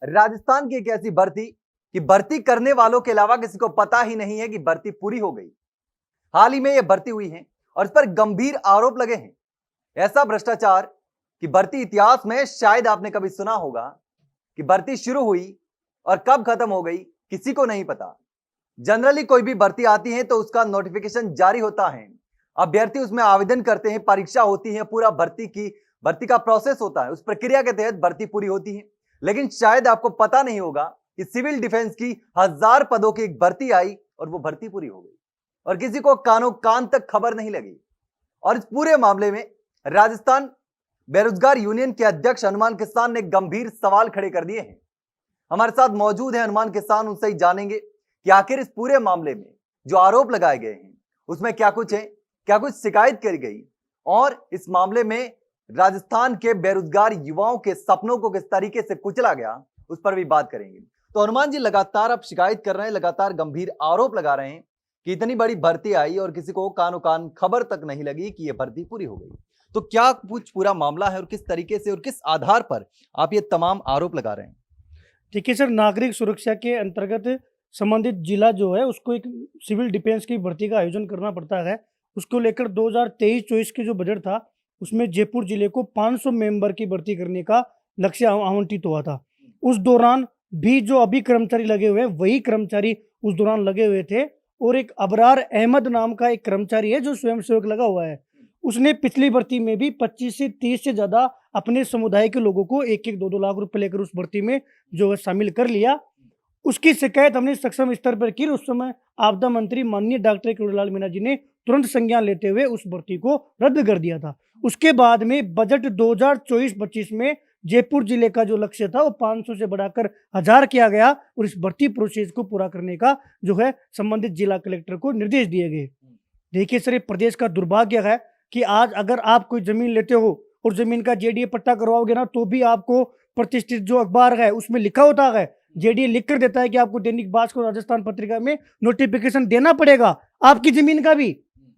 राजस्थान की एक ऐसी भर्ती कि भर्ती करने वालों के अलावा किसी को पता ही नहीं है कि भर्ती पूरी हो गई। हाल ही में यह भर्ती हुई है और इस पर गंभीर आरोप लगे हैं। ऐसा भ्रष्टाचार कि भर्ती इतिहास में शायद आपने कभी सुना होगा कि भर्ती शुरू हुई और कब खत्म हो गई किसी को नहीं पता। जनरली कोई भी भर्ती आती है तो उसका नोटिफिकेशन जारी होता है, अभ्यर्थी उसमें आवेदन करते हैं, परीक्षा होती है, पूरा भर्ती का प्रोसेस होता है, उस प्रक्रिया के तहत भर्ती पूरी होती है। लेकिन शायद आपको पता नहीं होगा कि सिविल डिफेंस की 1000 पदों की एक भर्ती आई और वो भर्ती पूरी हो गई और किसी को कानों कान तक खबर नहीं लगी। और इस पूरे मामले में राजस्थान बेरोजगार यूनियन के अध्यक्ष हनुमान किसान ने गंभीर सवाल खड़े कर दिए हैं। हमारे साथ मौजूद है हनुमान किसान, उनसे ही जानेंगे कि आखिर इस पूरे मामले में जो आरोप लगाए गए हैं उसमें क्या कुछ है, क्या कुछ शिकायत करी गई और इस मामले में राजस्थान के बेरोजगार युवाओं के सपनों को किस तरीके से कुचला गया, उस पर भी बात करेंगे। तो हनुमान जी, लगातार आप शिकायत कर रहे हैं, लगातार गंभीर आरोप लगा रहे हैं कि इतनी बड़ी भर्ती आई और किसी को कानो कान खबर तक नहीं लगी कि यह भर्ती पूरी हो गई। तो क्या कुछ पूरा मामला है और किस तरीके से और किस आधार पर आप ये तमाम आरोप लगा रहे हैं? देखिए सर, नागरिक सुरक्षा के अंतर्गत संबंधित जिला जो है उसको एक सिविल डिफेंस की भर्ती का आयोजन करना पड़ता है। उसको लेकर 2023-24 के जो बजट था उसमें जयपुर जिले को 500 मेंबर की भर्ती करने का लक्ष्य आवंटित हुआ था। उस दौरान भी जो अभी कर्मचारी लगे हुए हैं वही कर्मचारी उस दौरान लगे हुए थे और एक अबरार अहमद नाम का एक कर्मचारी है जो स्वयंसेवक लगा हुआ है। उसने पिछली भर्ती में भी 25 से 30 से ज़्यादा अपने समुदाय के लोगों को 1-1, 2-2 लाख रुपए लेकर उस भर्ती में जो है शामिल कर लिया। उसकी शिकायत हमने सक्षम स्तर पर की। उस समय आपदा मंत्री माननीय डॉक्टर किरोड़ीलाल मीणा जी ने तुरंत संज्ञान लेते हुए उस भर्ती को रद्द कर दिया था। उसके बाद में बजट 2024-25 में जयपुर जिले का जो लक्ष्य था वो 500 से बढ़ाकर 1000 किया गया और इस भर्ती प्रोसेस को पूरा करने का जो है संबंधित जिला कलेक्टर को निर्देश दिए गए। देखिए सर, ये प्रदेश का दुर्भाग्य है कि आज अगर आप कोई जमीन लेते हो और जमीन का जेडीए पट्टा करवाओगे ना तो भी आपको प्रतिष्ठित जो अखबार है उसमें लिखा होता है, जेडीए लिख कर देता है कि आपको दैनिक भास्कर और राजस्थान पत्रिका में नोटिफिकेशन देना पड़ेगा आपकी जमीन का भी।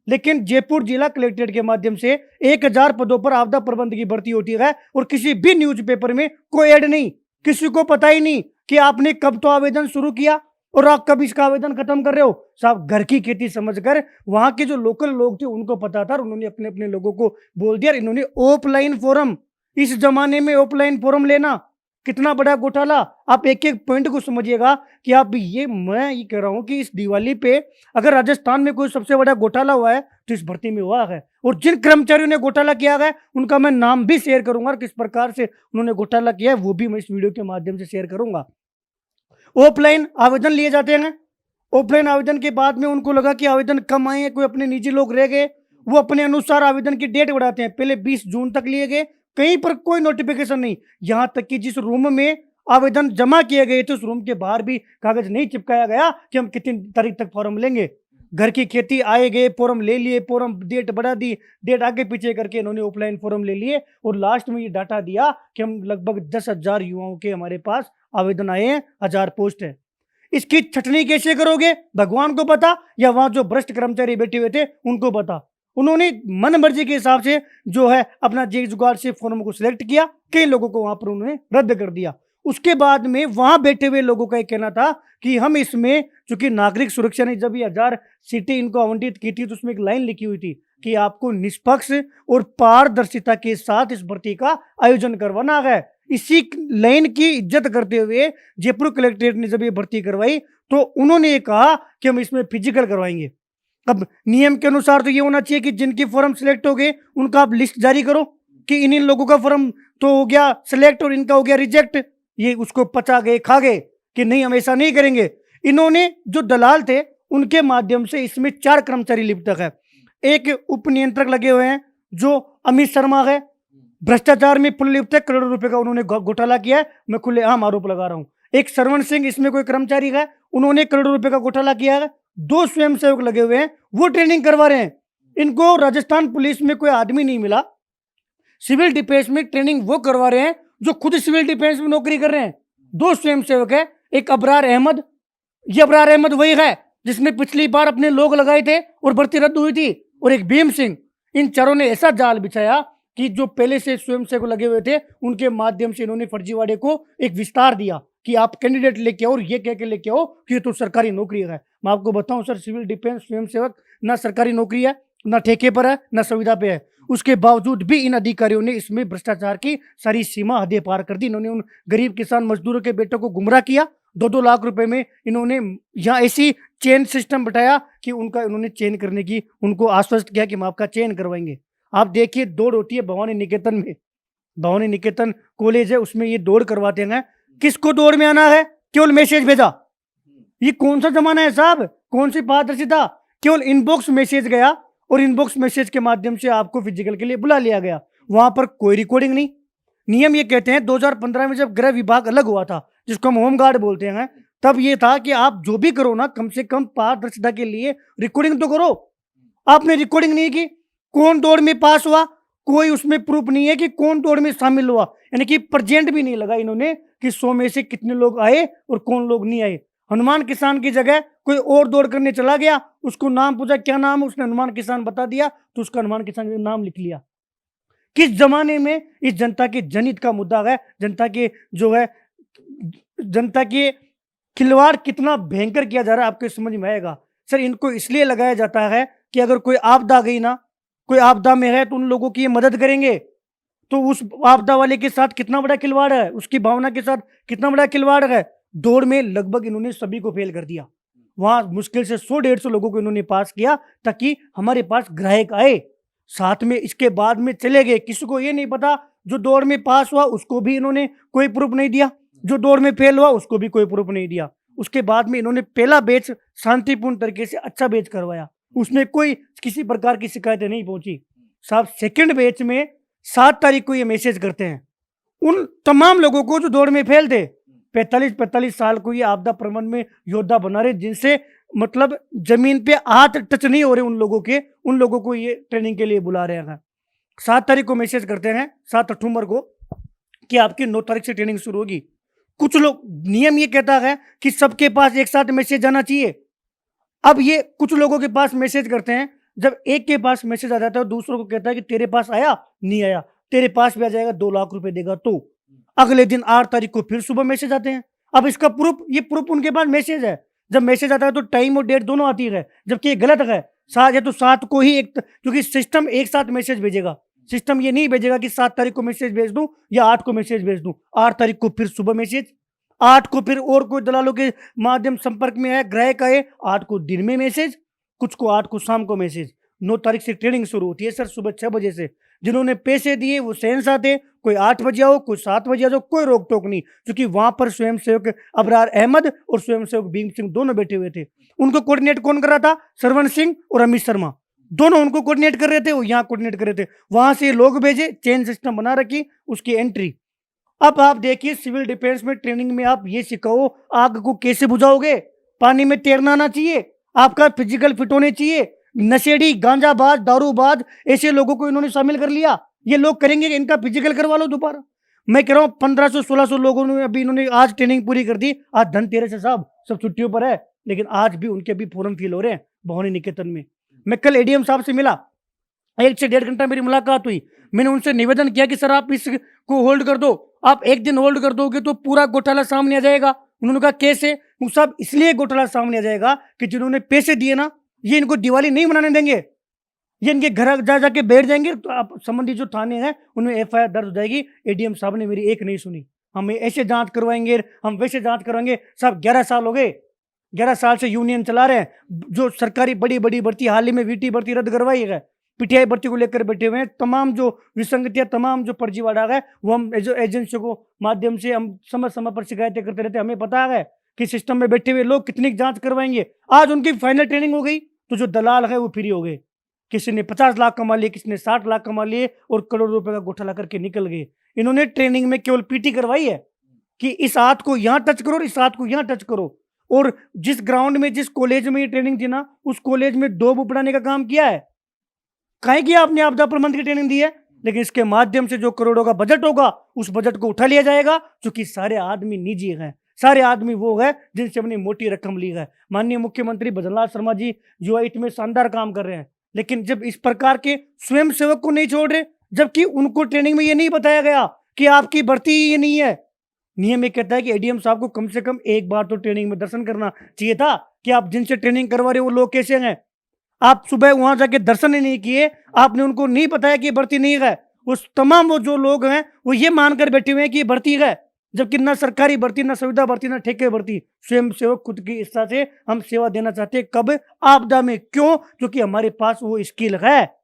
लेकिन जयपुर जिला कलेक्ट्रेट के माध्यम से 1000 पदों पर आपदा प्रबंध की भर्ती होती है और किसी भी न्यूज़पेपर में कोई ऐड नहीं, किसी को पता ही नहीं कि आपने कब तो आवेदन शुरू किया और आप कब इसका आवेदन खत्म कर रहे हो। साहब, घर की खेती समझकर वहां के जो लोकल लोग थे उनको पता था, उन्होंने अपने अपने लोगों को बोल दिया। इन्होंने ऑफलाइन फॉर्म, इस जमाने में ऑफलाइन फॉर्म लेना कितना बड़ा घोटाला। आप एक एक पॉइंट को समझिएगा कि मैं ये कह रहा हूं कि इस दिवाली पे अगर राजस्थान में कोई सबसे बड़ा घोटाला हुआ है तो इस भर्ती में हुआ है। और जिन कर्मचारियों ने घोटाला किया है उनका मैं नाम भी शेयर करूंगा और किस प्रकार से उन्होंने घोटाला किया है वो भी मैं इस वीडियो के माध्यम से शेयर करूंगा। ऑफलाइन आवेदन लिए जाते हैं। ऑफलाइन आवेदन के बाद में उनको लगा कि आवेदन कम आए हैं, कोई अपने निजी लोग रह गए, वो अपने अनुसार आवेदन की डेट बढ़ाते हैं। पहले 20 जून तक लिए गए, कहीं पर कोई नोटिफिकेशन नहीं। यहां तक कि जिस रूम में आवेदन जमा किए गए थे उस रूम के बाहर भी कागज नहीं चिपकाया गया कि हम कितनी तारीख तक फॉर्म लेंगे। घर की खेती आए गए, फॉर्म ले लिए, फॉर्म डेट बढ़ा दी, डेट आगे पीछे करके इन्होंने ऑफलाइन फॉर्म ले लिए और लास्ट में ये डाटा दिया कि हम लगभग 10,000 युवाओं के हमारे पास आवेदन आए हैं, 1000 पोस्ट है। इसकी छटनी कैसे करोगे भगवान को पता, या वहां जो भ्रष्ट कर्मचारी बैठे हुए थे उनको पता। उन्होंने मन मर्जी के हिसाब से जो है अपना जे जुगाड़ से फॉर्म को सिलेक्ट किया, कई लोगों को वहां पर उन्होंने रद्द कर दिया। उसके बाद में वहां बैठे हुए लोगों का एक कहना था कि हम इसमें, चूंकि नागरिक सुरक्षा ने जब ये 1000 सीटें इनको आवंटित की थी तो उसमें एक लाइन लिखी हुई थी कि आपको निष्पक्ष और पारदर्शिता के साथ इस भर्ती का आयोजन करवाना है। इसी लाइन की इज्जत करते हुए जयपुर कलेक्ट्रेट ने जब ये भर्ती करवाई तो उन्होंने ये कहा कि हम इसमें फिजिकल करवाएंगे। अब नियम के अनुसार तो ये होना चाहिए कि जिनके फॉर्म सिलेक्ट हो गए उनका आप लिस्ट जारी करो कि इन लोगों का फॉर्म तो हो गया सिलेक्ट और इनका हो गया रिजेक्ट। ये उसको पचा गए, खा गए कि नहीं हम ऐसा नहीं करेंगे। इन्होंने जो दलाल थे उनके माध्यम से इसमें 4 कर्मचारी लिप्त है। एक उप नियंत्रक लगे हुए हैं जो अमित शर्मा है, भ्रष्टाचार में लिप्त है, करोड़ों रुपए का उन्होंने घोटाला किया है, मैं खुलेआम आरोप लगा रहा हूं। एक श्रवण सिंह इसमें कोई कर्मचारी है, उन्होंने करोड़ों रुपए का घोटाला किया है। 2 स्वयंसेवक लगे हुए हैं, वो ट्रेनिंग करवा रहे हैं। इनको राजस्थान पुलिस में कोई आदमी नहीं मिला, सिविल डिफेंस में ट्रेनिंग वो करवा रहे हैं जो खुद सिविल डिफेंस में नौकरी कर रहे हैं। 2 स्वयंसेवक है, एक अबरार अहमद, ये अबरार अहमद वही है जिसने पिछली बार अपने लोग लगाए थे और भर्ती रद्द हुई थी, और एक भीम सिंह। इन चारों ने ऐसा जाल बिछाया कि जो पहले से स्वयंसेवक लगे हुए थे उनके माध्यम से इन्होंने फर्जीवाड़े को एक विस्तार दिया कि आप कैंडिडेट लेके आओ और ये कह के लेके आओ कि ये तो सरकारी नौकरी है। मैं आपको बताऊं सर, सिविल डिफेंस स्वयंसेवक ना सरकारी नौकरी है, ना ठेके पर है, ना संविदा पे है। उसके बावजूद भी इन अधिकारियों ने इसमें भ्रष्टाचार की सारी सीमा हदें पार कर दी। इन्होंने उन गरीब किसान मजदूरों के बेटों को गुमराह किया। 2-2 लाख रुपए में इन्होंने यहाँ ऐसी चेन सिस्टम बैठाया कि उनका इन्होंने चेन करने की उनको आश्वस्त किया कि हम आपका चेन करवाएंगे। आप देखिए, दौड़ होती है भवानी निकेतन में, भवानी निकेतन कॉलेज है, उसमें ये दौड़ करवाते हैं। किसको दौड़ में आना है? केवल मैसेज भेजा। ये कौन सा जमाना है साहब? कौन सी पारदर्शिता? केवल इनबॉक्स मैसेज गया और इनबॉक्स मैसेज के माध्यम से आपको फिजिकल के लिए बुला लिया गया। वहां पर कोई रिकॉर्डिंग नहीं। नियम ये कहते हैं 2015 में जब गृह विभाग अलग हुआ था, जिसको हम होमगार्ड बोलते हैं, तब ये था कि आप जो भी करो ना, कम से कम पारदर्शिता के लिए रिकॉर्डिंग तो करो। आपने रिकॉर्डिंग नहीं की। कौन दौड़ में पास हुआ, कोई उसमें प्रूफ नहीं है कि कौन दौड़ में शामिल हुआ। यानी कि प्रेजेंट भी नहीं लगा इन्होंने कि 100 में से कितने लोग आए और कौन लोग नहीं आए। हनुमान किसान की जगह कोई और दौड़ करने चला गया, उसको नाम पूछा क्या नाम है, उसने हनुमान किसान बता दिया, तो उसका हनुमान किसान का नाम लिख लिया। किस जमाने में इस जनता के जनहित का मुद्दा है, जनता के जो है, जनता के खिलवाड़ कितना भयंकर किया जा रहा है, आपको समझ में आएगा। सर, इनको इसलिए लगाया जाता है कि अगर कोई आपदा गई ना, कोई आपदा में है तो उन लोगों की ये मदद करेंगे। तो उस आपदा वाले के साथ कितना बड़ा खिलवाड़ है, उसकी भावना के साथ कितना बड़ा खिलवाड़ है। दौड़ में लगभग इन्होंने सभी को फेल कर दिया। वहां मुश्किल से 100-150 लोगों को इन्होंने पास किया ताकि हमारे पास ग्राहक आए। साथ में इसके बाद में चले गए। किसी को ये नहीं पता, जो दौड़ में पास हुआ उसको भी इन्होंने कोई प्रूफ नहीं दिया, जो दौड़ में फेल हुआ उसको भी कोई प्रूफ नहीं दिया। उसके बाद में इन्होंने पहला बैच शांतिपूर्ण तरीके से अच्छा बैच करवाया, उसमें कोई किसी प्रकार की शिकायतें नहीं पहुंची। साहब, सेकंड बैच में 7 तारीख को ये मैसेज करते हैं उन तमाम लोगों को जो दौड़ में फेल थे। 45 साल को ये आपदा प्रबंधन में योद्धा बना रहे, जिनसे मतलब जमीन पे हाथ टच नहीं हो रहे उन लोगों को ये ट्रेनिंग के लिए बुला रहे हैं। 7 तारीख को मैसेज करते हैं, 7 अक्टूबर को, कि आपकी 9 तारीख से ट्रेनिंग शुरू होगी। कुछ लोग, नियम ये कहता है कि सबके पास एक साथ मैसेज जाना चाहिए। अब ये कुछ लोगों के पास मैसेज करते हैं, जब एक के पास मैसेज आ जाता है दूसरों को कहता है कि तेरे पास आया नहीं आया, तेरे पास भी आ जाएगा, 2 लाख रुपए देगा। तो अगले दिन 8 तारीख को फिर सुबह मैसेज आते हैं। अब इसका प्रूफ, ये प्रूफ उनके पास मैसेज है। जब मैसेज आता है तो टाइम और डेट दोनों आती है, जबकि ये गलत है। 7 या तो 7 को ही एक, क्योंकि सिस्टम एक साथ मैसेज भेजेगा। सिस्टम ये नहीं भेजेगा कि 7 तारीख को मैसेज भेज दूं या 8 को मैसेज भेज दूं। 8 तारीख को फिर सुबह मैसेज, 8 को फिर और कोई दलालों के माध्यम संपर्क में आए, ग्राहक आए, 8 को दिन में मैसेज, कुछ को 8 को शाम को मैसेज। 9 तारीख से ट्रेनिंग शुरू होती है सर, सुबह 6 बजे से। जिन्होंने पैसे दिए वो सेंस आते, कोई 8 बजे आओ, कोई 7 बजे आओ, कोई रोक टोक नहीं, क्योंकि वहां पर स्वयंसेवक अबरार अहमद और स्वयंसेवक भीम सिंह दोनों बैठे हुए थे। उनको कोऑर्डिनेट कौन कर रहा था? सरवण सिंह और अमित शर्मा, दोनों उनको कोऑर्डिनेट कर रहे थे, वो यहाँ कोऑर्डिनेट कर रहे थे। वहां से लोग भेजे, चेन सिस्टम बना रखी, उसकी एंट्री। अब आप देखिए, सिविल डिफेंस में ट्रेनिंग में आप ये सिखाओ आग को कैसे बुझाओगे। पानी में तैरना आना चाहिए, आपका फिजिकल फिट होने चाहिए। नशेड़ी, गांजाबाज, दारूबाज, ऐसे लोगों को इन्होंने शामिल कर लिया। ये लोग करेंगे, इनका फिजिकल करवा लो दोबारा। मैं कह रहा हूँ 1500-1600 लोगों ने अभी इन्होंने आज ट्रेनिंग पूरी कर दी। आज धनतेरस है साहब, सब छुट्टियों पर है, लेकिन आज भी उनके भी फॉर्म फिल हो रहे हैं भवानी निकेतन में। मैं कल एडीएम साहब से मिला, 1 से 1.5 घंटा मेरी मुलाकात हुई। मैंने उनसे निवेदन किया कि सर आप इसको होल्ड कर दो, आप एक दिन होल्ड कर दोगे तो पूरा घोटाला सामने आ जाएगा। उन्होंने कहा कैसे? साहब, इसलिए घोटाला सामने आ जाएगा कि जिन्होंने पैसे दिए ना, ये इनको दिवाली नहीं मनाने देंगे, ये इनके घर जा जाके बैठ जाएंगे। तो आप संबंधित जो थाने हैं उनमें एफआईआर दर्ज हो जाएगी। एडीएम साहब ने मेरी एक नहीं सुनी, हम ऐसे जांच करवाएंगे, हम वैसे जांच करवाएंगे। साहब 11 साल हो गए, 11 साल से यूनियन चला रहे हैं। जो सरकारी बड़ी बड़ी भर्ती, हाल ही में वीटी भर्ती रद्द करवाई है, पीटीआई भर्ती को लेकर बैठे हुए हैं। तमाम जो विसंगतियां, तमाम जो फर्जीवाड़ा है, वो हम एजेंसियों को माध्यम से हम समय समय पर शिकायतें करते रहते हैं। हमें पता है कि सिस्टम में बैठे हुए लोग कितनी जांच करवाएंगे। आज उनकी फाइनल ट्रेनिंग हो गई तो जो दलाल है वो फ्री हो गए। किसी ने 50 लाख कमा लिए, किसी ने 60 लाख कमा लिए और करोड़ों रुपए का घोटाला करके निकल गए। इन्होंने ट्रेनिंग में केवल पीटी करवाई है कि इस हाथ को यहाँ टच करो और इस हाथ को यहाँ टच करो। और जिस ग्राउंड में, जिस कॉलेज में ये ट्रेनिंग थी ना, उस कॉलेज में 2 बढ़ाने का काम किया है। कहीं किया आपने आपदा प्रबंधन की ट्रेनिंग दी है, लेकिन इसके माध्यम से जो करोड़ों का बजट होगा उस बजट को उठा लिया जाएगा, क्योंकि सारे आदमी निजी हैं, सारे आदमी वो है जिनसे अपनी मोटी रकम ली है। माननीय मुख्यमंत्री भजनलाल शर्मा जी जो में शानदार काम कर रहे हैं, लेकिन जब इस प्रकार के स्वयंसेवक को नहीं छोड़ रहे, जबकि उनको ट्रेनिंग में ये नहीं बताया गया कि आपकी भर्ती ये नहीं है, नियम ये कहता है कि एडीएम साहब को कम से कम एक बार तो ट्रेनिंग में दर्शन करना चाहिए था कि आप जिनसे ट्रेनिंग करवा रहे हो वो लोग कैसे हैं। आप सुबह वहां जाके दर्शन ही नहीं किए, आपने उनको नहीं बताया कि ये भर्ती नहीं है। उस तमाम वो जो लोग हैं वो ये मानकर बैठे हुए हैं कि ये भर्ती है, जबकि ना सरकारी भर्ती, ना संविदा भर्ती, ना ठेके भर्ती। स्वयं सेवक खुद की इच्छा से हम सेवा देना चाहते हैं। कब? आपदा में। क्यों? क्योंकि हमारे पास वो स्किल है।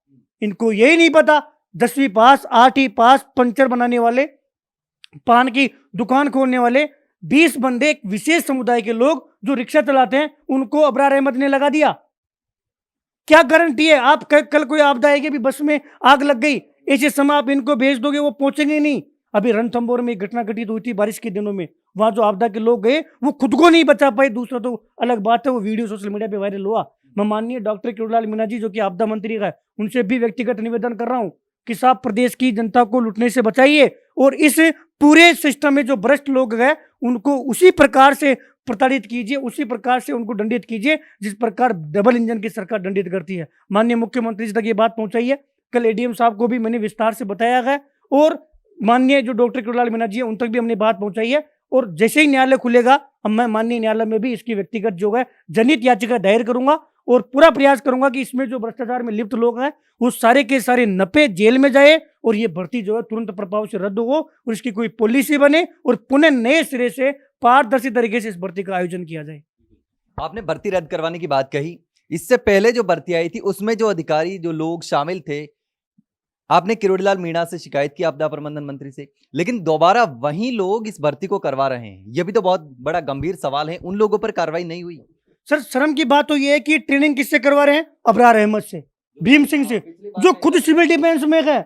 इनको यही नहीं पता, 10वीं पास, 8वीं पास, पंचर बनाने वाले, पान की दुकान खोलने वाले 20 बंदे, एक विशेष समुदाय के लोग जो रिक्शा चलाते हैं, उनको अबरार अहमद ने लगा दिया। क्या गारंटी है? आप कल कोई आपदा आएगी, अभी बस में आग लग गई, ऐसे समय आप इनको भेज दोगे, वो पहुंचेंगे नहीं। अभी रणथंभौर में एक घटना घटित हुई थी बारिश के दिनों में, वहां जो आपदा के लोग गए वो खुद को नहीं बचा पाए, दूसरा तो अलग बात है, वो वीडियो सोशल मीडिया पे वायरल हुआ। मैं माननीय डॉक्टर किरोड़ीलाल मीणा जी जो कि आपदा मंत्री है, उनसे भी व्यक्तिगत निवेदन कर रहा हूं कि साहब प्रदेश की जनता को लुटने से बचाइए, और इस पूरे सिस्टम में जो भ्रष्ट लोग हैं उनको उसी प्रकार से प्रताड़ित कीजिए, उसी प्रकार से उनको दंडित कीजिए जिस प्रकार डबल इंजन की सरकार दंडित करती है। माननीय मुख्यमंत्री जी तक ये बात पहुंचाइए। कल एडीएम साहब को भी मैंने विस्तार से बताया है, और माननीय जो डॉक्टर किरोड़ीलाल मीणा जी है उन तक भी हमने बात पहुंचाई है। और जैसे ही न्यायालय खुलेगा, अब मैं माननीय न्यायालय में भी इसकी व्यक्तिगत जो है जनहित याचिका दायर करूंगा, और पूरा प्रयास करूंगा कि इसमें जो भ्रष्टाचार में लिप्त लोग हैं वो सारे के सारे नपे जेल में जाए, और ये भर्ती जो है तुरंत प्रभाव से रद्द हो, और इसकी कोई पॉलिसी बने, और पुनः नए सिरे से पारदर्शी तरीके से इस भर्ती का आयोजन किया जाए। आपने भर्ती रद्द करवाने की बात कही, इससे पहले जो भर्ती आई थी उसमें जो अधिकारी, जो लोग शामिल थे, आपने किरोड़ीलाल मीणा से शिकायत की, आपदा प्रबंधन मंत्री से, लेकिन दोबारा वही लोग इस भर्ती को करवा रहे हैं। यह भी तो बहुत बड़ा गंभीर सवाल है, उन लोगों पर कार्रवाई नहीं हुई। सर शर्म की बात तो ये है कि ट्रेनिंग किससे करवा रहे हैं? अबरार अहमद से, भीम सिंह से, जो खुद सिविल डिफेंस में है।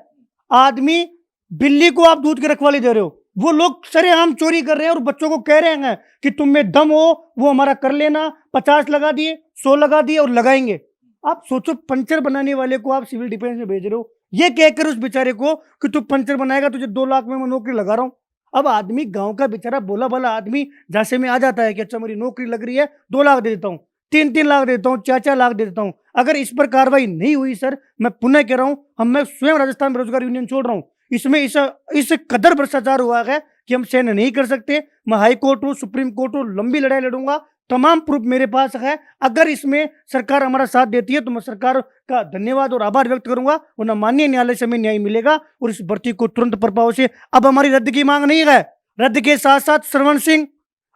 आदमी, बिल्ली को आप दूध की रखवाली दे रहे हो, वो लोग सरेआम चोरी कर रहे हैं और बच्चों को कह रहे हैं कि तुम में दम हो वो हमारा कर लेना। 50 लगा दिए, 100 लगा दिए और लगाएंगे। आप सोचो, पंचर बनाने वाले को आप सिविल डिफेंस में भेज रहे हो, ये कहकर उस बेचारे को कि तू पंचर बनाएगा, तुझे 2 लाख में मैं नौकरी लगा रहा हूं। अब आदमी, गांव का बेचारा भोला भाला आदमी जैसे में आ जाता है कि अच्छा मेरी नौकरी लग रही है, 2 लाख दे देता हूँ, 3-3 लाख दे देता हूँ, 4-4 लाख दे देता हूँ। अगर इस पर कार्रवाई नहीं हुई सर, मैं पुनः कह रहा हूँ, मैं स्वयं राजस्थान बेरोजगार यूनियन छोड़ रहा हूँ। इसमें इस कदर भ्रष्टाचार हुआ है कि हम सहन नहीं कर सकते। मैं हाई कोर्ट हूँ, सुप्रीम कोर्ट हूँ, लंबी लड़ाई लड़ूंगा, तमाम प्रूफ मेरे पास है। अगर इसमें सरकार हमारा साथ देती है तो मैं सरकार का धन्यवाद और आभार व्यक्त करूंगा, वरना माननीय न्यायालय से हमें न्याय मिलेगा और इस भर्ती को तुरंत प्रभाव से, अब हमारी रद्द की मांग नहीं है। रद्द के साथ साथ श्रवण सिंह,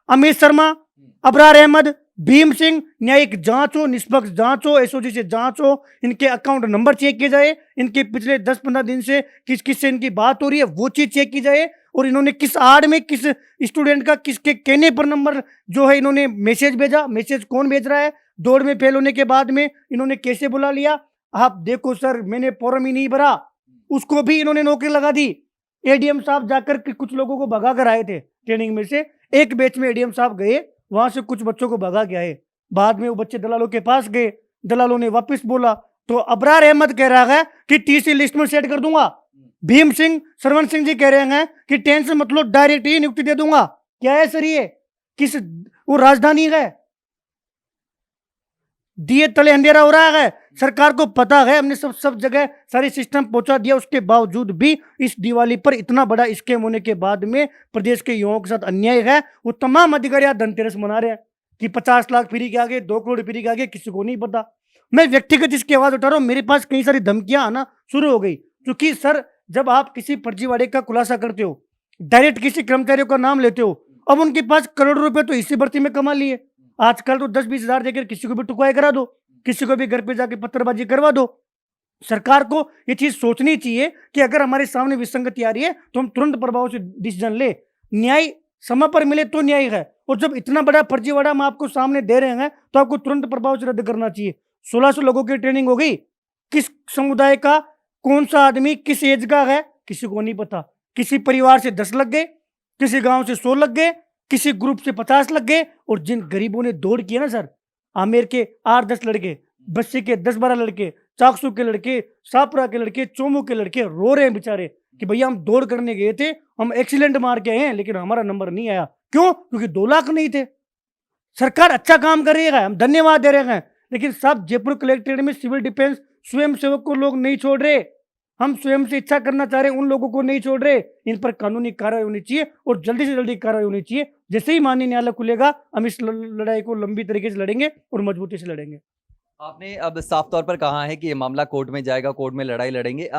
अमित शर्मा, अबरार अहमद, भीम सिंह, न्यायिक जांच हो, निष्पक्ष जांच हो, एसओजी से जांच हो, इनके अकाउंट नंबर चेक किए जाए, इनके पिछले 10-15 दिन से किस किस से इनकी बात हो रही है वो चीज चेक की जाए, और इन्होंने किस आड़ में, किस स्टूडेंट का किसके कहने पर नंबर जो है इन्होंने मैसेज भेजा, मैसेज कौन भेज रहा है, दौड़ में फेल होने के बाद में इन्होंने कैसे बुला लिया। आप देखो सर, मैंने फॉर्म ही नहीं भरा, उसको भी इन्होंने नौकरी लगा दी। एडीएम साहब जाकर कुछ लोगों को भगा कर आए थे ट्रेनिंग में से, एक बैच में एडीएम साहब गए, वहां से कुछ बच्चों को भगा के आए, बाद में वो बच्चे दलालों के पास गए, दलालों ने वापस बोला, तो अबरार अहमद कह रहा है कि टीसी लिस्ट में सेट कर दूंगा। भीम सिंह, श्रवण सिंह जी कह रहे हैं कि टेंशन मतलब डायरेक्ट ही नियुक्ति दे दूंगा। क्या है सर ये? किस वो राजधानी है, दिए तले अंधेरा हो रहा है। सरकार को पता है, हमने सब जगह सारी सिस्टम पहुंचा दिया, उसके बावजूद भी इस दिवाली पर इतना बड़ा स्कैम होने के बाद में प्रदेश के युवाओं के साथ अन्याय है। वो तमाम अधिकारी आज धनतेरस मना रहे हैं कि 50 लाख फ्री के आगे, 2 करोड़ फ्री के आगे किसी को नहीं पता। मैं व्यक्तिगत इसकी आवाज उठा रहा हूं, मेरे पास कई सारी धमकियां आना शुरू हो गई, क्योंकि सर जब आप किसी फर्जीवाड़े का खुलासा करते हो, डायरेक्ट किसी कर्मचारियों का नाम लेते हो, अब उनके पास करोड़ों रुपए तो इसी भर्ती में कमा लिए। आजकल तो 10-20 हजार देकर किसी को भी टुकवाई करा दो, किसी को भी घर पे जाके पत्थरबाजी करवा दो। सरकार को ये चीज सोचनी चाहिए कि अगर हमारे सामने विसंगति आ रही है तो हम तुरंत प्रभाव से डिसीजन ले, न्याय समय पर मिले तो न्याय है। और जब इतना बड़ा फर्जीवाड़ा हम आपको सामने दे रहे हैं तो आपको तुरंत प्रभाव से रद्द करना चाहिए। 1600 लोगों की ट्रेनिंग हो गई, किस समुदाय का कौन सा आदमी किस एज का है किसी को नहीं पता। किसी परिवार से 10 लग गए, किसी गांव से 100 लग गए, किसी ग्रुप से 50 लग गए। और जिन गरीबों ने दौड़ की है ना सर, आमेर के 8-10 लड़के, बस्सी के 10-12 लड़के, चाकसू के लड़के, सापरा के लड़के, चोमू के लड़के रो रहे हैं बेचारे कि भैया हम दौड़ करने गए थे, हम एक्सीलेंट मार के आए हैं, लेकिन हमारा नंबर नहीं आया। क्यों? क्योंकि 2 लाख नहीं थे। सरकार अच्छा काम कर रही है, हम धन्यवाद दे रहे हैं, लेकिन साहब जयपुर कलेक्ट्रेट में सिविल डिफेंस स्वयं सेवक को लोग नहीं छोड़ रहे। हम स्वयं से इच्छा करना चाह रहे हैं, उन लोगों को नहीं छोड़ रहे। इन पर कानूनी कार्रवाई होनी चाहिए और जल्दी से जल्दी कार्रवाई होनी चाहिए। जैसे ही माननीय न्यायालय खुलेगा, हम इस लड़ाई को लंबी तरीके से लड़ेंगे और मजबूती से लड़ेंगे। आपने अब साफ तौर पर कहा है कि ये मामला कोर्ट में जाएगा, कोर्ट में लड़ाई लड़ेंगे।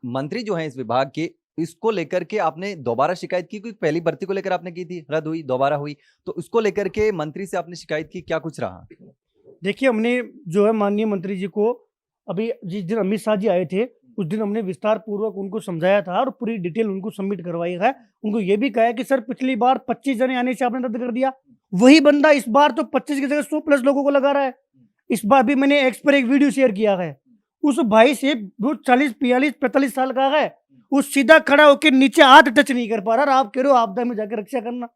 मंत्री जो हैं इस विभाग के, इसको लेकर के आपने दोबारा शिकायत की? क्योंकि पहली भर्ती को लेकर आपने की थी, रद्द हुई, दोबारा हुई, तो इसको लेकर के मंत्री से आपने शिकायत की, क्या कुछ रहा? देखिए, हमने जो है माननीय मंत्री जी को अभी जिस दिन अमित शाह जी आए थे, उस दिन हमने विस्तार पूर्वक उनको समझाया था और पूरी डिटेल उनको सबमिट करवाई है। उनको ये भी कहा है कि सर, पिछली बार 25 जने आने से आपने रद्द कर दिया, वही बंदा इस बार तो 25 की जगह 100 प्लस लोगों को लगा रहा है। इस बार भी मैंने एक्स पर एक वीडियो शेयर किया है, उस भाई से वो 40, 45, 45 साल का है, वो सीधा खड़ा होकर नीचे हाथ टच नहीं कर पा रहा, और आप कह रहे हो आपदा में जाकर रक्षा करना।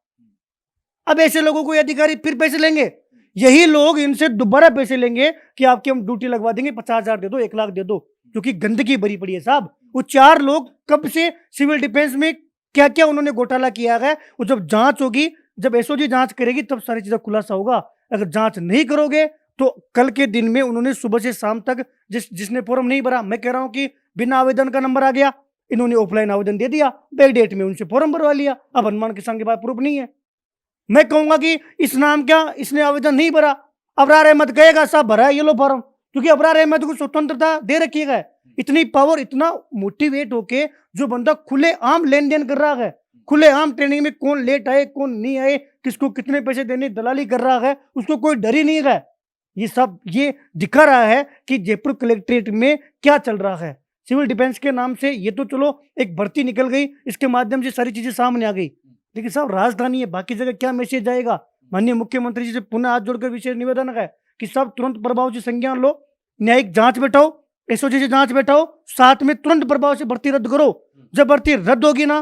अब ऐसे लोगों को ये अधिकारी फिर पैसे लेंगे, यही लोग इनसे दोबारा पैसे लेंगे कि आपकी हम ड्यूटी लगवा देंगे, 50,000 दे दो, 1 लाख दे दो, क्योंकि गंदगी भरी पड़ी है साहब। वो 4 लोग कब से सिविल डिफेंस में क्या क्या उन्होंने घोटाला किया है, वो जब जांच होगी, जब एसओजी जांच करेगी, तब सारी चीजें खुलासा होगा। अगर जांच नहीं करोगे तो कल के दिन में उन्होंने सुबह से शाम तक जिसने फॉर्म नहीं भरा, मैं कह रहा हूं कि बिना आवेदन का नंबर आ गया, इन्होंने ऑफलाइन आवेदन दे दिया, बैक डेट में उनसे फॉर्म भरवा लिया। अब हनुमान किसान के पास प्रूफ नहीं है। मैं कहूंगा कि इस नाम क्या, इसने आवेदन नहीं भरा, अबरार अहमद कहेगा साहब भरा है ये लो फॉर्म, क्योंकि अबरार अहमद को स्वतंत्रता दे रखी है। इतनी पावर, इतना मोटिवेट होके जो बंदा खुले आम लेन देन कर रहा है, खुले आम ट्रेनिंग में कौन लेट आए कौन नहीं आए, किसको कितने पैसे देने, दलाली कर रहा है, उसको कोई डर ही नहीं है। ये सब ये दिखा रहा है कि जयपुर कलेक्ट्रेट में क्या चल रहा है। सिविल डिफेंस के नाम से ये तो चलो एक भर्ती निकल गई, इसके माध्यम से सारी चीजें सामने आ गई, लेकिन साहब राजधानी है, बाकी जगह क्या मैसेज जाएगा? माननीय मुख्यमंत्री जी से पुनः हाथ जोड़कर विशेष निवेदन है कि सब तुरंत प्रभाव से संज्ञान लो, न्यायिक जांच बैठाओ, एसओजी से जांच बैठाओ, साथ में तुरंत प्रभाव से भर्ती रद्द करो। जब भर्ती रद्द होगी ना,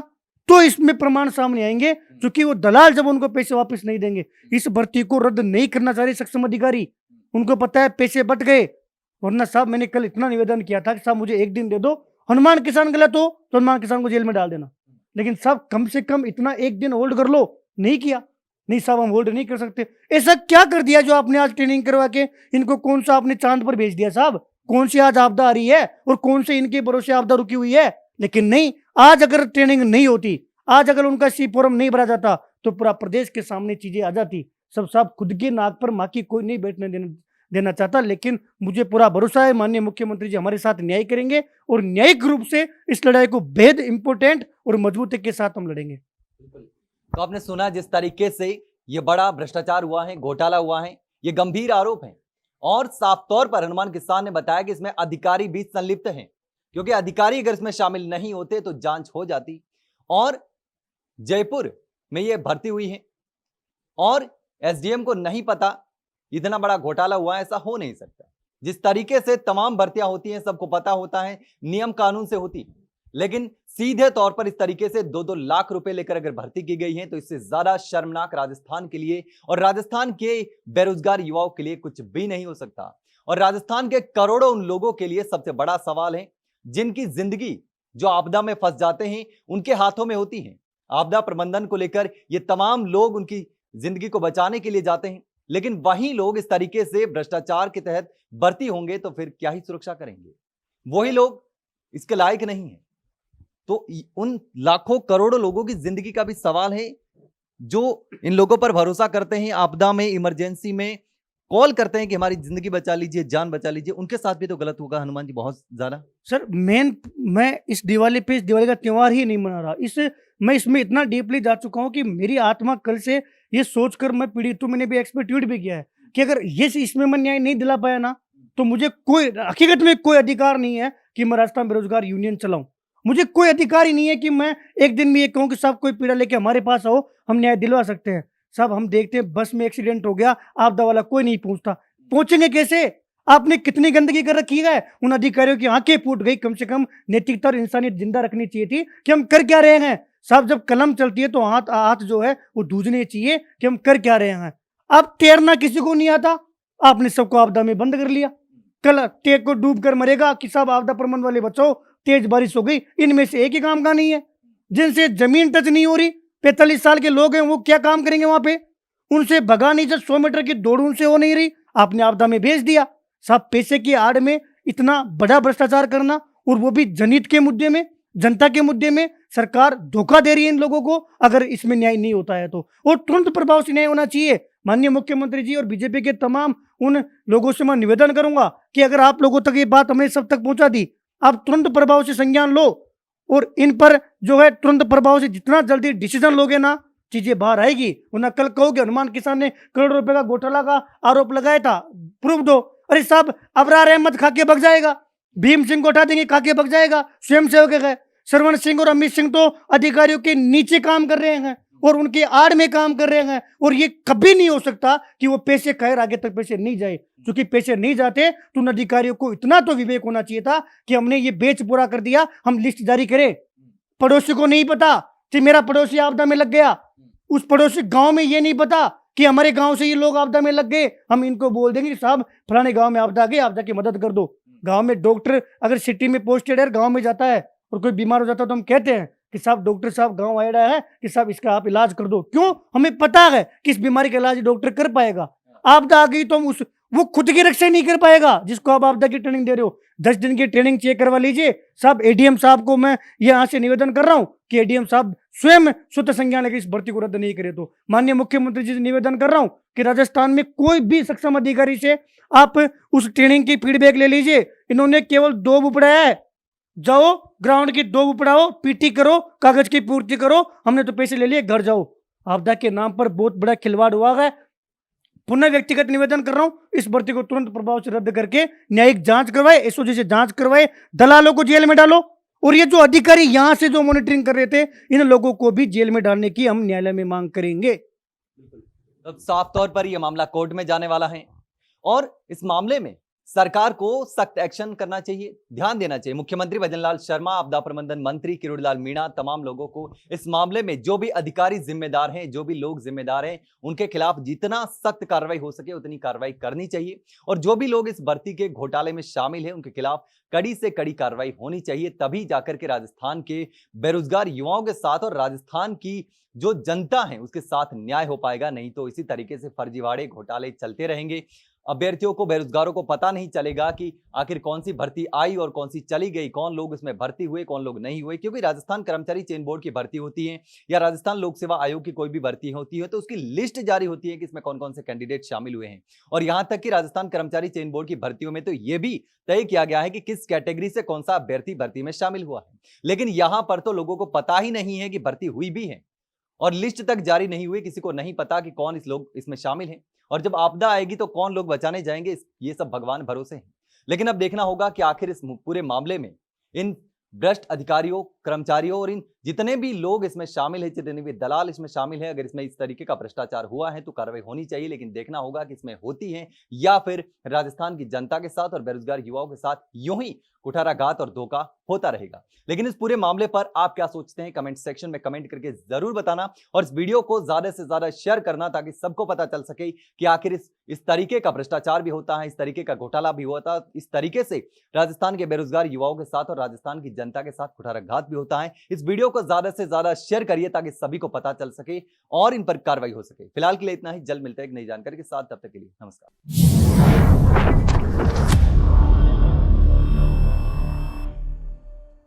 तो इसमें प्रमाण सामने आएंगे, क्योंकि वो दलाल जब उनको पैसे वापस नहीं देंगे। इस भर्ती को रद्द नहीं करना चाह रहे सक्षम अधिकारी, उनको पता है पैसे बट गए। वरना साहब मैंने कल इतना निवेदन किया था कि साहब मुझे 1 दिन दे दो, हनुमान किसान गलत हो तो हनुमान किसान को जेल में डाल देना, लेकिन साहब कम से कम इतना 1 दिन होल्ड कर लो। नहीं किया, नहीं साहब हम होल्ड नहीं कर सकते। ऐसा क्या कर दिया जो आपने आज ट्रेनिंग करवा के इनको, कौन सा आपने चांद पर भेज दिया साहब? कौन सी आज आपदा आ रही है और कौन से इनके भरोसे आपदा रुकी हुई है? लेकिन नहीं, आज अगर ट्रेनिंग नहीं होती, आज अगर उनका सी फॉर्म नहीं भरा जाता, तो पूरा प्रदेश के सामने चीजें आ जाती। सब साहब खुद के नाक पर माँ की कोई नहीं बैठने देना चाहता, लेकिन मुझे पूरा भरोसा है माननीय मुख्यमंत्री जी हमारे साथ न्याय करेंगे और न्यायिक रूप से इस लड़ाई को बेहद इंपोर्टेंट और मजबूती के साथ हम लड़ेंगे। तो आपने सुना जिस तरीके से ये बड़ा भ्रष्टाचार हुआ है, घोटाला हुआ है, ये गंभीर आरोप है, और साफ तौर पर हनुमान किसान ने बताया कि इसमें अधिकारी भी संलिप्त हैं, क्योंकि अधिकारी अगर इसमें शामिल नहीं होते तो जांच हो जाती। और जयपुर में ये भर्ती हुई है और एसडीएम को नहीं पता इतना बड़ा घोटाला हुआ है, ऐसा हो नहीं सकता। जिस तरीके से तमाम भर्तियां होती हैं सबको पता होता है, नियम कानून से होती, लेकिन सीधे तौर पर इस तरीके से 2-2 लाख रुपए लेकर अगर भर्ती की गई है, तो इससे ज्यादा शर्मनाक राजस्थान के लिए और राजस्थान के बेरोजगार युवाओं के लिए कुछ भी नहीं हो सकता। और राजस्थान के करोड़ों उन लोगों के लिए सबसे बड़ा सवाल है जिनकी जिंदगी जो आपदा में फंस जाते हैं उनके हाथों में होती है। आपदा प्रबंधन को लेकर ये तमाम लोग उनकी जिंदगी को बचाने के लिए जाते हैं, लेकिन वही लोग इस तरीके से भ्रष्टाचार के तहत भर्ती होंगे तो फिर क्या ही सुरक्षा करेंगे? वही लोग इसके लायक नहीं है। तो उन लाखों करोड़ों लोगों की जिंदगी का भी सवाल है जो इन लोगों पर भरोसा करते हैं, आपदा में, इमरजेंसी में कॉल करते हैं कि हमारी जिंदगी बचा लीजिए, जान बचा लीजिए। उनके साथ भी तो गलत होगा हनुमान जी, बहुत ज्यादा। सर मैं इस दिवाली का त्योहार ही नहीं मना रहा। मैं इसमें इतना डीपली जा चुका हूं कि मेरी आत्मा कल से ये सोचकर मैं पीड़ित हूं। मैंने भी एक्सपर्ट ट्वीट भी किया है कि अगर ये इसमें मैं न्याय नहीं दिला पाया ना, तो मुझे कोई हकीकत में कोई अधिकार नहीं है कि मैं राजस्थान बेरोजगार यूनियन चलाऊं। मुझे कोई अधिकार ही नहीं है कि मैं एक दिन में ये कहूं कि साहब कोई पीड़ा लेके हमारे पास आओ, हम न्याय दिलवा सकते हैं। साहब हम देखते हैं बस में एक्सीडेंट हो गया, आपदा वाला कोई नहीं पहुंचता, पहुंचेंगे कैसे? आपने कितनी गंदगी कर रखी है। उन अधिकारियों की आंखें फूट गई। कम से कम नैतिकता और इंसानियत जिंदा रखनी चाहिए थी कि हम कर क्या रहे हैं। साहब जब कलम चलती है तो हाथ जो है वो दूजने चाहिए कि हम कर क्या रहे हैं। अब तैरना किसी को नहीं आता, आपने सबको आपदा में बंद कर लिया। कल टेक को डूब कर मरेगा कि साहब आपदा प्रबंधन वाले बचाओ, तेज बारिश हो गई। इनमें से एक ही काम का नहीं है। जिनसे जमीन टच नहीं हो रही, 45 साल के लोग हैं, वो क्या काम करेंगे वहां पे? उनसे भगा नहीं, जब 100 मीटर की दौड़ उनसे हो नहीं रही, आपने आपदा में भेज दिया। साहब पैसे की आड़ में इतना बड़ा भ्रष्टाचार करना और वो भी जनहित के मुद्दे में, जनता के मुद्दे में सरकार धोखा दे रही है इन लोगों को, अगर इसमें न्याय नहीं होता है तो। और तुरंत प्रभाव से न्याय होना चाहिए। माननीय मुख्यमंत्री जी और बीजेपी के तमाम उन लोगों से मैं निवेदन करूंगा कि अगर आप लोगों तक ये बात हमने सब तक पहुंचा दी, आप तुरंत प्रभाव से संज्ञान लो और इन पर जो है तुरंत प्रभाव से जितना जल्दी डिसीजन लोगे ना, चीजें बाहर आएगी। वरना कल कहोगे हनुमान किसान ने करोड़ों रुपए का घोटाला का आरोप लगाया था, प्रूफ दो। अरे साहब, अबरार अहमद खा के भग जाएगा, भीम सिंह को उठा देंगे, खा के भग जाएगा, स्वयं सेवक है। सरवण सिंह और अमित सिंह तो अधिकारियों के नीचे काम कर रहे हैं और उनके आड़ में काम कर रहे हैं, और ये कभी नहीं हो सकता कि वो पैसे खैर आगे तक पैसे नहीं जाए। क्योंकि पैसे नहीं जाते तो उन अधिकारियों को इतना तो विवेक होना चाहिए था कि हमने ये बेच पूरा कर दिया, हम लिस्ट जारी करें। पड़ोसी को नहीं पता कि मेरा पड़ोसी आपदा में लग गया, उस पड़ोसी गांव में ये नहीं पता कि हमारे गांव से ये लोग आपदा में लग गए, हम इनको बोल देंगे कि साहब फलाने गांव में आपदा आ गई, आपदा की मदद कर दो। गांव में डॉक्टर अगर सिटी में पोस्टेड है, गांव में जाता है और कोई बीमार हो जाता है तो हम कहते हैं कि साहब डॉक्टर साहब गांव आया है कि साहब इसका आप इलाज कर दो। क्यों? हमें पता है कि इस बीमारी का इलाज डॉक्टर कर पाएगा। आपदा आ गई तो हम वो खुद की रक्षा नहीं कर पाएगा जिसको आप आपदा की ट्रेनिंग दे रहे हो। 10 दिन की ट्रेनिंग चेक करवा लीजिए साहब। एडीएम साहब को मैं यहाँ से निवेदन कर रहा हूँ कि एडीएम साहब स्वयं स्वतः संज्ञान लेकर इस भर्ती को रद्द नहीं करे। तो माननीय मुख्यमंत्री जी से निवेदन कर रहा हूँ कि राजस्थान में कोई भी सक्षम अधिकारी से आप उस ट्रेनिंग की फीडबैक ले लीजिए। इन्होंने केवल 2 बुक पढ़ाया है, जाओ ग्राउंड की 2 बुक पढ़ाओ, पीटी करो, कागज की पूर्ति करो, हमने तो पैसे ले लिए, घर जाओ। आपदा के नाम पर बहुत बड़ा खिलवाड़ हुआ है। पुनः व्यक्तिगत निवेदन कर रहा हूं, इस भर्ती को तुरंत प्रभाव से रद्द करके न्यायिक जांच करवाए, एसओजी से जांच करवाए, दलालों को जेल में डालो, और ये जो अधिकारी यहां से जो मॉनिटरिंग कर रहे थे इन लोगों को भी जेल में डालने की हम न्यायालय में मांग करेंगे। अब साफ तौर पर यह मामला कोर्ट में जाने वाला है और इस मामले में सरकार को सख्त एक्शन करना चाहिए, ध्यान देना चाहिए। मुख्यमंत्री भजनलाल शर्मा, आपदा प्रबंधन मंत्री किरोड़ीलाल मीणा, तमाम लोगों को इस मामले में जो भी अधिकारी जिम्मेदार हैं, जो भी लोग जिम्मेदार हैं, उनके खिलाफ जितना सख्त कार्रवाई हो सके उतनी कार्रवाई करनी चाहिए। और जो भी लोग इस भर्ती के घोटाले में शामिल हैं उनके खिलाफ कड़ी से कड़ी कार्रवाई होनी चाहिए। तभी जाकर के राजस्थान के बेरोजगार युवाओं के साथ और राजस्थान की जो जनता है उसके साथ न्याय हो पाएगा। नहीं तो इसी तरीके से फर्जीवाड़े घोटाले चलते रहेंगे। अभ्यर्थियों को, बेरोजगारों को पता नहीं चलेगा कि आखिर कौन सी भर्ती आई और कौन सी चली गई, कौन लोग इसमें भर्ती हुए, कौन लोग नहीं हुए। क्योंकि राजस्थान कर्मचारी चयन बोर्ड की भर्ती होती है या राजस्थान लोक सेवा आयोग की कोई भी भर्ती होती है तो उसकी लिस्ट जारी होती है कि इसमें कौन कौन से कैंडिडेट शामिल हुए हैं। और यहां तक कि राजस्थान कर्मचारी चयन बोर्ड की भर्तियों में तो यह भी तय किया गया है कि किस कैटेगरी से कौन सा अभ्यर्थी भर्ती में शामिल हुआ है। लेकिन यहां पर तो लोगों को पता ही नहीं है कि भर्ती हुई भी है और लिस्ट तक जारी नहीं हुई। किसी को नहीं पता कि कौन लोग इसमें शामिल हैं और जब आपदा आएगी तो कौन लोग बचाने जाएंगे, ये सब भगवान भरोसे हैं। लेकिन अब देखना होगा कि आखिर इस पूरे मामले में इन भ्रष्ट अधिकारियों, कर्मचारियों और इन जितने भी लोग इसमें शामिल है, जितने भी दलाल इसमें शामिल है, अगर इसमें इस तरीके का भ्रष्टाचार हुआ है तो कार्रवाई होनी चाहिए। लेकिन देखना होगा कि इसमें होती है या फिर राजस्थान की जनता के साथ और बेरोजगार युवाओं के साथ यूं ही कुठाराघात और धोखा होता रहेगा। लेकिन इस पूरे मामले पर आप क्या सोचते हैं, कमेंट सेक्शन में कमेंट करके जरूर बताना और इस वीडियो को ज्यादा से ज्यादा शेयर करना ताकि सबको पता चल सके कि आखिर इस तरीके का भ्रष्टाचार भी होता है, इस तरीके का घोटाला भी होता है, इस तरीके से राजस्थान के बेरोजगार युवाओं के साथ और राजस्थान की जनता के साथ कुठाराघात भी होता है। इस वीडियो को ज्यादा से ज्यादा शेयर करिए ताकि सभी को पता चल सके और इन पर कार्रवाई हो सके। फिलहाल के लिए इतना ही, जल्द मिलते हैं एक नई जानकारी के साथ, तब तक के लिए नमस्कार।